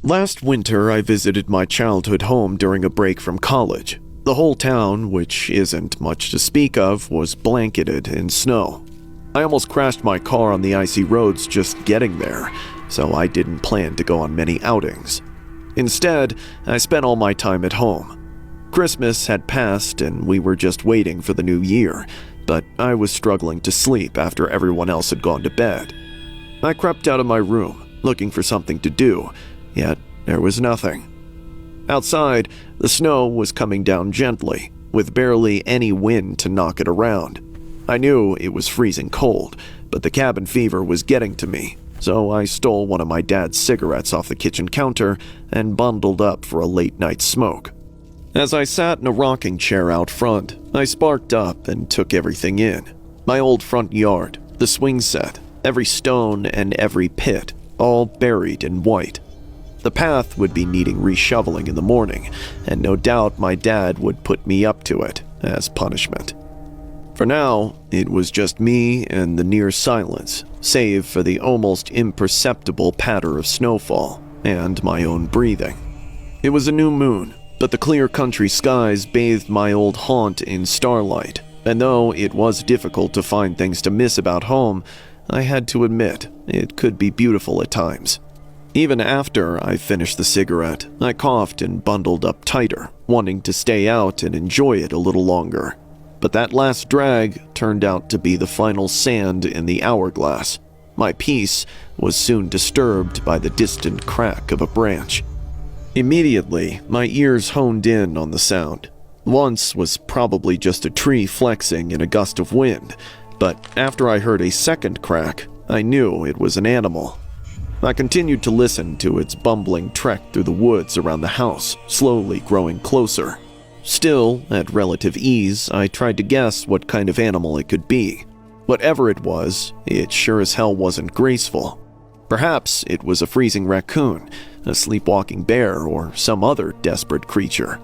Last winter, I visited my childhood home during a break from college. The whole town, which isn't much to speak of, was blanketed in snow. I almost crashed my car on the icy roads just getting there, so I didn't plan to go on many outings. Instead, I spent all my time at home. Christmas had passed and we were just waiting for the new year, but I was struggling to sleep after everyone else had gone to bed. I crept out of my room, looking for something to do, yet there was nothing. Outside, the snow was coming down gently, with barely any wind to knock it around. I knew it was freezing cold, but the cabin fever was getting to me, so I stole one of my dad's cigarettes off the kitchen counter and bundled up for a late-night smoke. As I sat in a rocking chair out front, I sparked up and took everything in. My old front yard, the swing set, every stone and every pit, all buried in white. The path would be needing reshoveling in the morning, and no doubt my dad would put me up to it as punishment. For now, it was just me and the near silence, save for the almost imperceptible patter of snowfall and my own breathing. It was a new moon, but the clear country skies bathed my old haunt in starlight, and though it was difficult to find things to miss about home, I had to admit it could be beautiful at times. Even after I finished the cigarette, I coughed and bundled up tighter, wanting to stay out and enjoy it a little longer. But that last drag turned out to be the final sand in the hourglass. My peace was soon disturbed by the distant crack of a branch. Immediately, my ears honed in on the sound. Once was probably just a tree flexing in a gust of wind, but after I heard a second crack, I knew it was an animal. I continued to listen to its bumbling trek through the woods around the house, slowly growing closer. Still, at relative ease, I tried to guess what kind of animal it could be. Whatever it was, it sure as hell wasn't graceful. Perhaps it was a freezing raccoon, a sleepwalking bear, or some other desperate creature.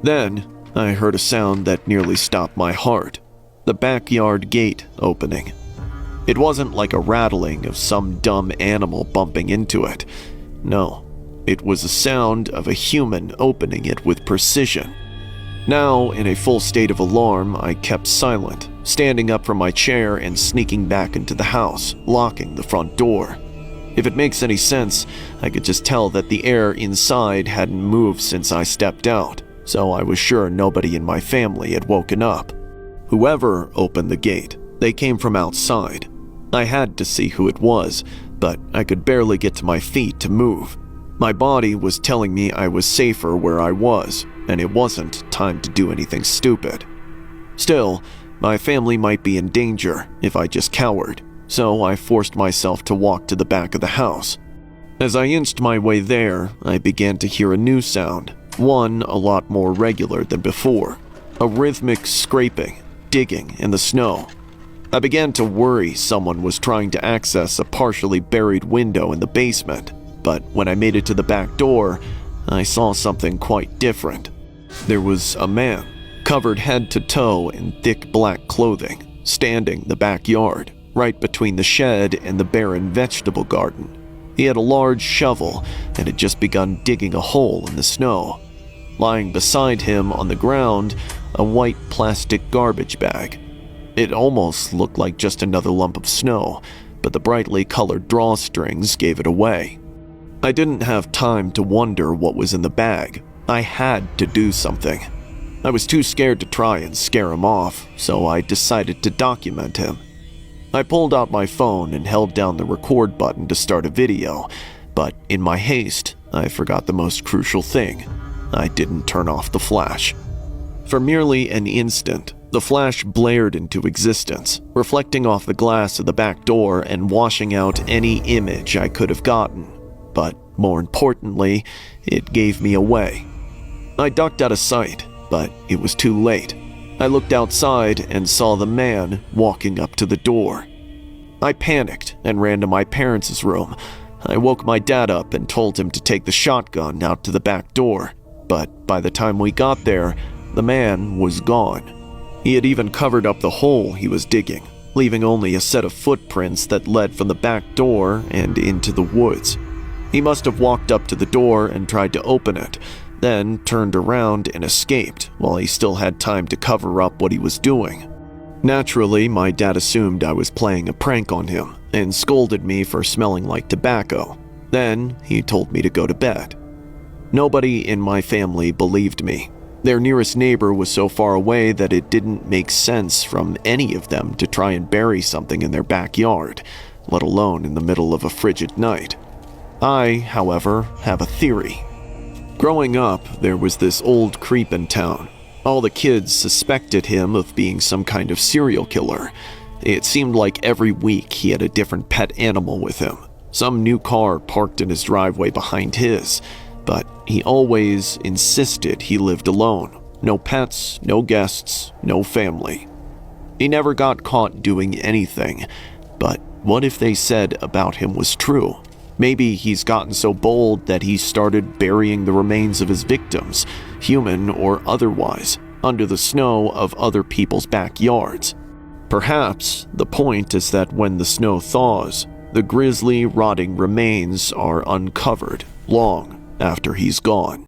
Then, I heard a sound that nearly stopped my heart. The backyard gate opening. It wasn't like a rattling of some dumb animal bumping into it. No, it was the sound of a human opening it with precision. Now, in a full state of alarm, I kept silent, standing up from my chair and sneaking back into the house, locking the front door. If it makes any sense, I could just tell that the air inside hadn't moved since I stepped out, so I was sure nobody in my family had woken up. Whoever opened the gate, they came from outside. I had to see who it was, but I could barely get to my feet to move. My body was telling me I was safer where I was, and it wasn't time to do anything stupid. Still, my family might be in danger if I just cowered, so I forced myself to walk to the back of the house. As I inched my way there, I began to hear a new sound, one a lot more regular than before, a rhythmic scraping, digging in the snow. I began to worry someone was trying to access a partially buried window in the basement, but when I made it to the back door, I saw something quite different. There was a man, covered head to toe in thick black clothing, standing in the backyard, right between the shed and the barren vegetable garden. He had a large shovel and had just begun digging a hole in the snow. Lying beside him on the ground, a white plastic garbage bag. It almost looked like just another lump of snow, but the brightly colored drawstrings gave it away. I didn't have time to wonder what was in the bag. I had to do something. I was too scared to try and scare him off, so I decided to document him. I pulled out my phone and held down the record button to start a video, but in my haste, I forgot the most crucial thing. I didn't turn off the flash. For merely an instant, the flash blared into existence, reflecting off the glass of the back door and washing out any image I could have gotten. But more importantly, it gave me away. I ducked out of sight, but it was too late. I looked outside and saw the man walking up to the door. I panicked and ran to my parents' room. I woke my dad up and told him to take the shotgun out to the back door, but by the time we got there, the man was gone. He had even covered up the hole he was digging, leaving only a set of footprints that led from the back door and into the woods. He must have walked up to the door and tried to open it, then turned around and escaped while he still had time to cover up what he was doing. Naturally, my dad assumed I was playing a prank on him and scolded me for smelling like tobacco. Then he told me to go to bed. Nobody in my family believed me. Their nearest neighbor was so far away that it didn't make sense from any of them to try and bury something in their backyard, let alone in the middle of a frigid night. I, however, have a theory. Growing up, there was this old creep in town. All the kids suspected him of being some kind of serial killer. It seemed like every week he had a different pet animal with him, some new car parked in his driveway behind his, but he always insisted he lived alone. No pets, no guests, no family. He never got caught doing anything, but what if they said about him was true? Maybe he's gotten so bold that he started burying the remains of his victims, human or otherwise, under the snow of other people's backyards. Perhaps the point is that when the snow thaws, the grisly, rotting remains are uncovered long after he's gone.